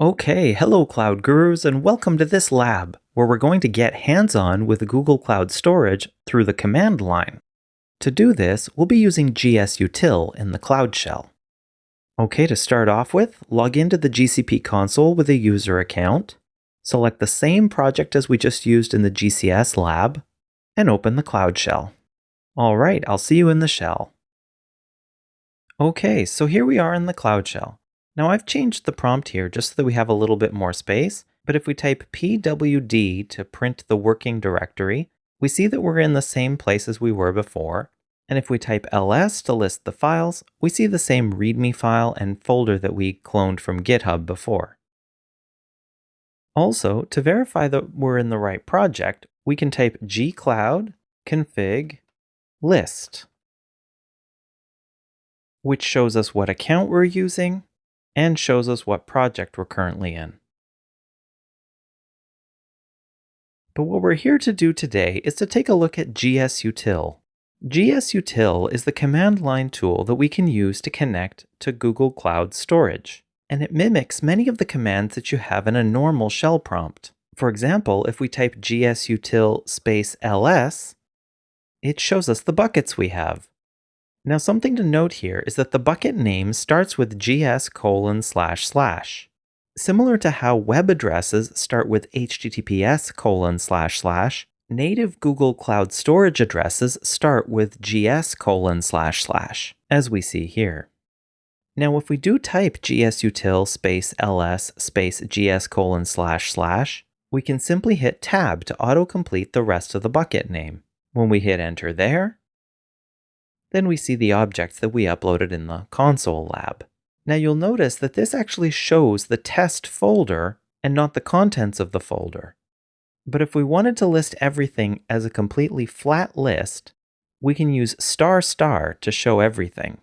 Okay, hello Cloud Gurus and welcome to this lab, where we're going to get hands-on with Google Cloud Storage through the command line. To do this, we'll be using gsutil in the Cloud Shell. Okay, to start off with, log into the GCP console with a user account, select the same project as we just used in the GCS lab, and open the Cloud Shell. Alright, I'll see you in the shell. Okay, so here we are in the Cloud Shell. Now I've changed the prompt here just so that we have a little bit more space, but if we type pwd to print the working directory, we see that we're in the same place as we were before. And if we type ls to list the files, we see the same readme file and folder that we cloned from GitHub before. Also, to verify that we're in the right project, we can type gcloud config list, which shows us what account we're using and shows us what project we're currently in. But what we're here to do today is to take a look at gsutil. gsutil is the command line tool that we can use to connect to Google Cloud Storage, and it mimics many of the commands that you have in a normal shell prompt. For example, if we type gsutil space ls, it shows us the buckets we have. Now something to note here is that the bucket name starts with gs://. Similar to how web addresses start with https://, native Google Cloud Storage addresses start with gs://, as we see here. Now if we do type gsutil space ls space gs://, we can simply hit tab to autocomplete the rest of the bucket name. When we hit enter there, then we see the objects that we uploaded in the console lab. Now you'll notice that this actually shows the test folder and not the contents of the folder. But if we wanted to list everything as a completely flat list, we can use ** to show everything.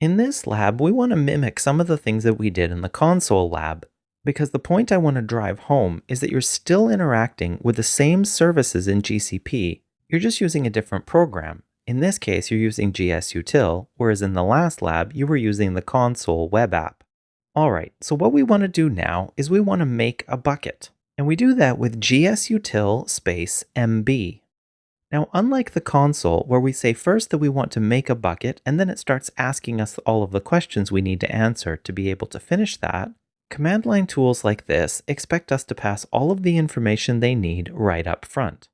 In this lab, we want to mimic some of the things that we did in the console lab, because the point I want to drive home is that you're still interacting with the same services in GCP. You're just using a different program. In this case, you're using gsutil, whereas in the last lab, you were using the console web app. Alright, so what we want to do now is we want to make a bucket. And we do that with gsutil space mb. Now, unlike the console, where we say first that we want to make a bucket, and then it starts asking us all of the questions we need to answer to be able to finish that, command line tools like this expect us to pass all of the information they need right up front.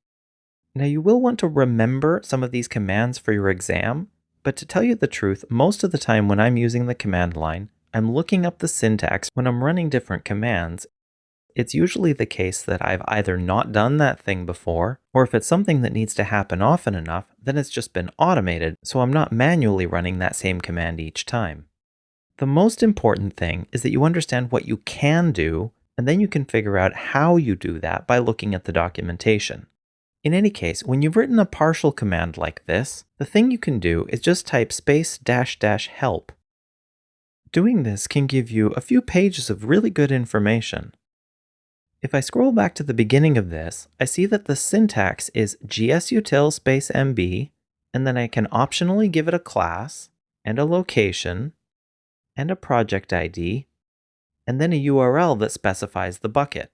Now you will want to remember some of these commands for your exam, but to tell you the truth, most of the time when I'm using the command line, I'm looking up the syntax when I'm running different commands. It's usually the case that I've either not done that thing before, or if it's something that needs to happen often enough, then it's just been automated, so I'm not manually running that same command each time. The most important thing is that you understand what you can do, and then you can figure out how you do that by looking at the documentation. In any case, when you've written a partial command like this, the thing you can do is just type --help. Doing this can give you a few pages of really good information. If I scroll back to the beginning of this, I see that the syntax is gsutil space mb, and then I can optionally give it a class, and a location, and a project ID, and then a URL that specifies the bucket.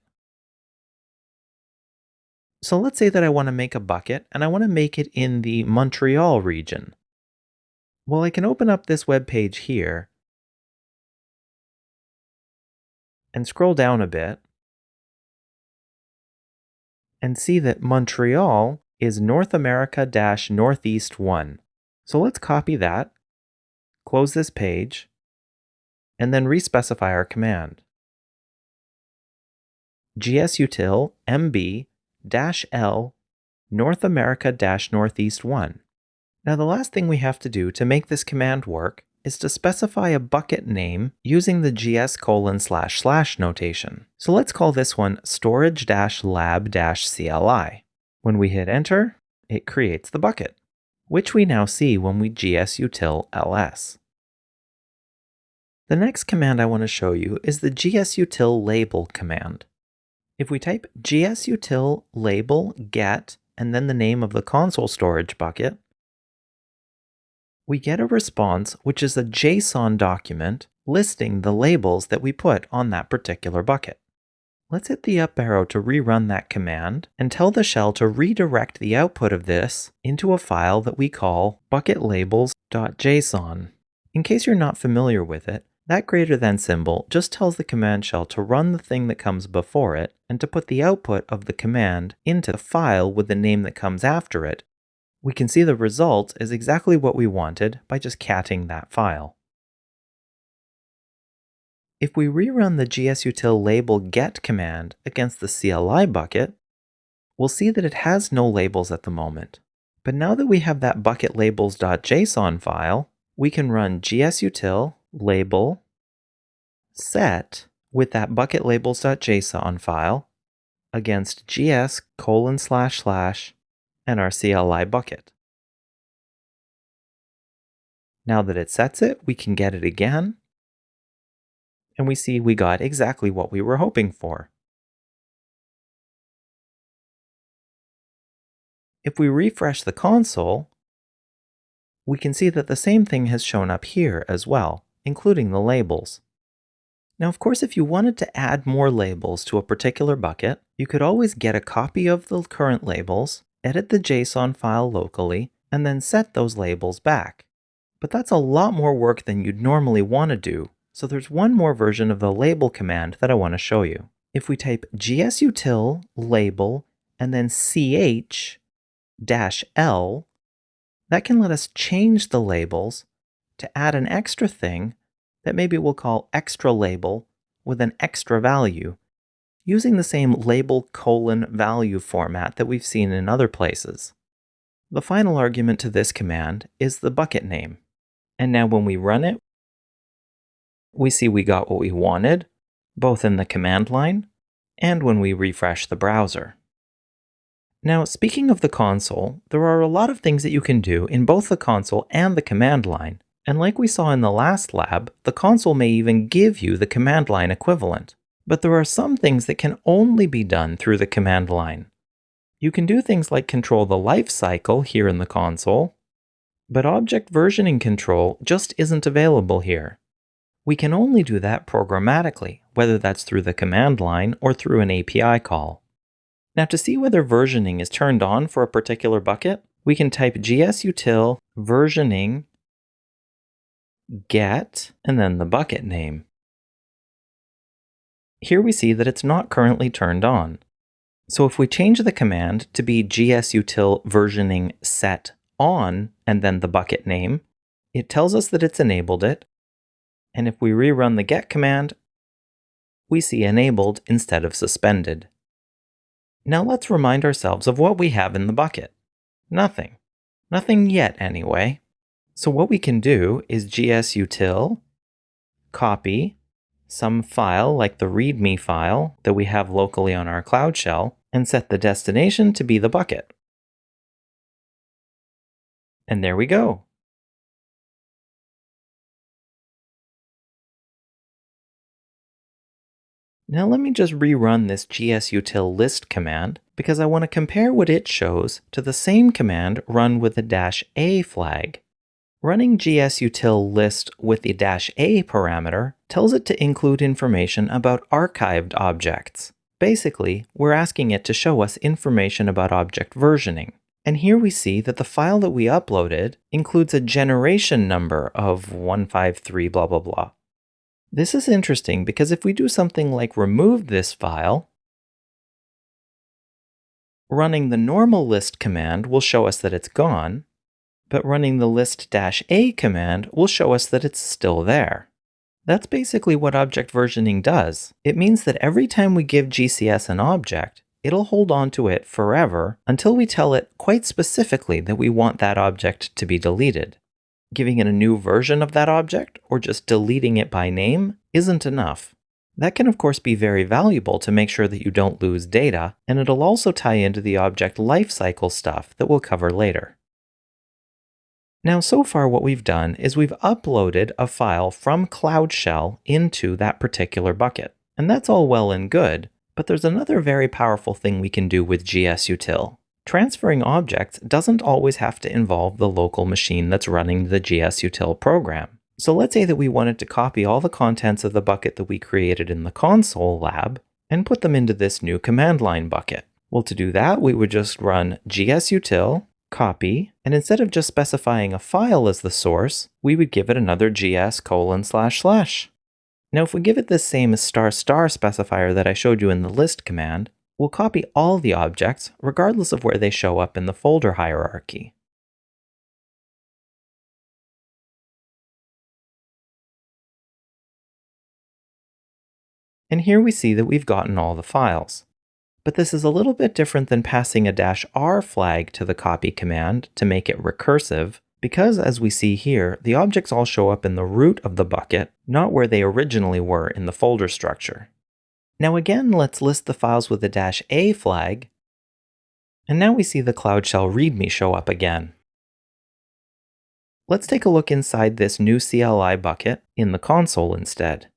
So let's say that I want to make a bucket, and I want to make it in the Montreal region. Well, I can open up this web page here and scroll down a bit and see that Montreal is North America-Northeast 1. So let's copy that, close this page, and then respecify our command. gsutil mb -l North America-Northeast 1. Now the last thing we have to do to make this command work is to specify a bucket name using the gs:// notation. So let's call this one storage-lab-cli. When we hit enter, it creates the bucket, which we now see when we gsutil ls. The next command I want to show you is the gsutil label command. If we type gsutil label get and then the name of the console storage bucket, we get a response which is a JSON document listing the labels that we put on that particular bucket. Let's hit the up arrow to rerun that command and tell the shell to redirect the output of this into a file that we call bucketlabels.json. In case you're not familiar with it, that greater than symbol just tells the command shell to run the thing that comes before it and to put the output of the command into the file with the name that comes after it. We can see the result is exactly what we wanted by just catting that file. If we rerun the gsutil label get command against the CLI bucket, we'll see that it has no labels at the moment. But now that we have that bucketlabels.json file, we can run gsutil label set with that bucketlabels.json file against gs:/ and our CLI bucket. Now that it sets it, we can get it again, and we see we got exactly what we were hoping for. If we refresh the console, we can see that the same thing has shown up here as well, including the labels. Now, of course, if you wanted to add more labels to a particular bucket, you could always get a copy of the current labels, edit the JSON file locally, and then set those labels back. But that's a lot more work than you'd normally want to do, so there's one more version of the label command that I want to show you. If we type gsutil label and then ch-l, that can let us change the labels to add an extra thing that maybe we'll call extra label with an extra value, using the same label:value format that we've seen in other places. The final argument to this command is the bucket name. And now when we run it, we see we got what we wanted, both in the command line and when we refresh the browser. Now, speaking of the console, there are a lot of things that you can do in both the console and the command line. And like we saw in the last lab, the console may even give you the command line equivalent. But there are some things that can only be done through the command line. You can do things like control the life cycle here in the console, but object versioning control just isn't available here. We can only do that programmatically, whether that's through the command line or through an API call. Now, to see whether versioning is turned on for a particular bucket, we can type gsutil versioning get and then the bucket name. Here we see that it's not currently turned on. So if we change the command to be gsutil versioning set on and then the bucket name, it tells us that it's enabled it. And if we rerun the get command, we see enabled instead of suspended. Now let's remind ourselves of what we have in the bucket. Nothing. Nothing yet anyway. So what we can do is gsutil copy some file like the readme file that we have locally on our Cloud Shell and set the destination to be the bucket. And there we go. Now let me just rerun this gsutil list command because I want to compare what it shows to the same command run with the -a flag. Running gsutil list with the -a parameter tells it to include information about archived objects. Basically, we're asking it to show us information about object versioning. And here we see that the file that we uploaded includes a generation number of 153 blah blah blah. This is interesting because if we do something like remove this file, running the normal list command will show us that it's gone, but running the list-a command will show us that it's still there. That's basically what object versioning does. It means that every time we give GCS an object, it'll hold on to it forever until we tell it quite specifically that we want that object to be deleted. Giving it a new version of that object or just deleting it by name isn't enough. That can of course be very valuable to make sure that you don't lose data, and it'll also tie into the object lifecycle stuff that we'll cover later. Now, so far what we've done is we've uploaded a file from Cloud Shell into that particular bucket. And that's all well and good, but there's another very powerful thing we can do with gsutil. Transferring objects doesn't always have to involve the local machine that's running the gsutil program. So let's say that we wanted to copy all the contents of the bucket that we created in the console lab and put them into this new command line bucket. Well, to do that, we would just run gsutil, copy, and instead of just specifying a file as the source, we would give it another gs://. Now, if we give it the same ** specifier that I showed you in the list command, we'll copy all the objects regardless of where they show up in the folder hierarchy. And here we see that we've gotten all the files. But this is a little bit different than passing a -r flag to the copy command to make it recursive, because as we see here, the objects all show up in the root of the bucket, not where they originally were in the folder structure. Now again, let's list the files with the -a flag, and now we see the Cloud Shell README show up again. Let's take a look inside this new CLI bucket in the console instead.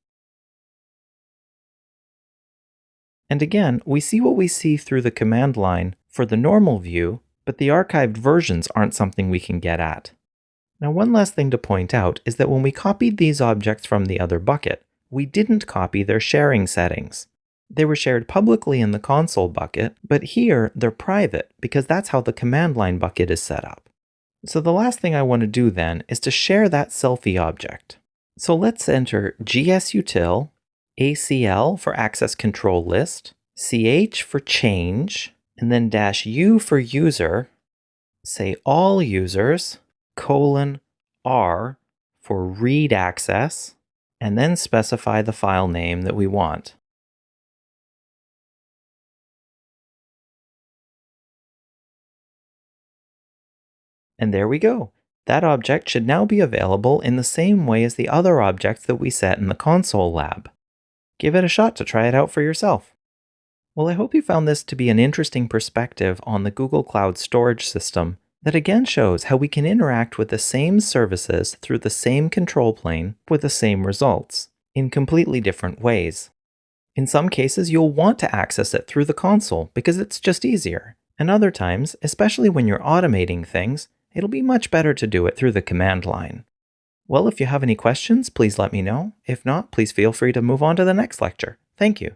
And again, we see what we see through the command line for the normal view, but the archived versions aren't something we can get at. Now, one last thing to point out is that when we copied these objects from the other bucket, we didn't copy their sharing settings. They were shared publicly in the console bucket, but here they're private because that's how the command line bucket is set up. So the last thing I want to do then is to share that selfie object. So let's enter gsutil ACL for access control list, CH for change, and then -u for user, say all users, :R for read access, and then specify the file name that we want. And there we go. That object should now be available in the same way as the other objects that we set in the console lab. Give it a shot to try it out for yourself. Well, I hope you found this to be an interesting perspective on the Google Cloud Storage system that again shows how we can interact with the same services through the same control plane with the same results, in completely different ways. In some cases, you'll want to access it through the console because it's just easier, and other times, especially when you're automating things, it'll be much better to do it through the command line. Well, if you have any questions, please let me know. If not, please feel free to move on to the next lecture. Thank you.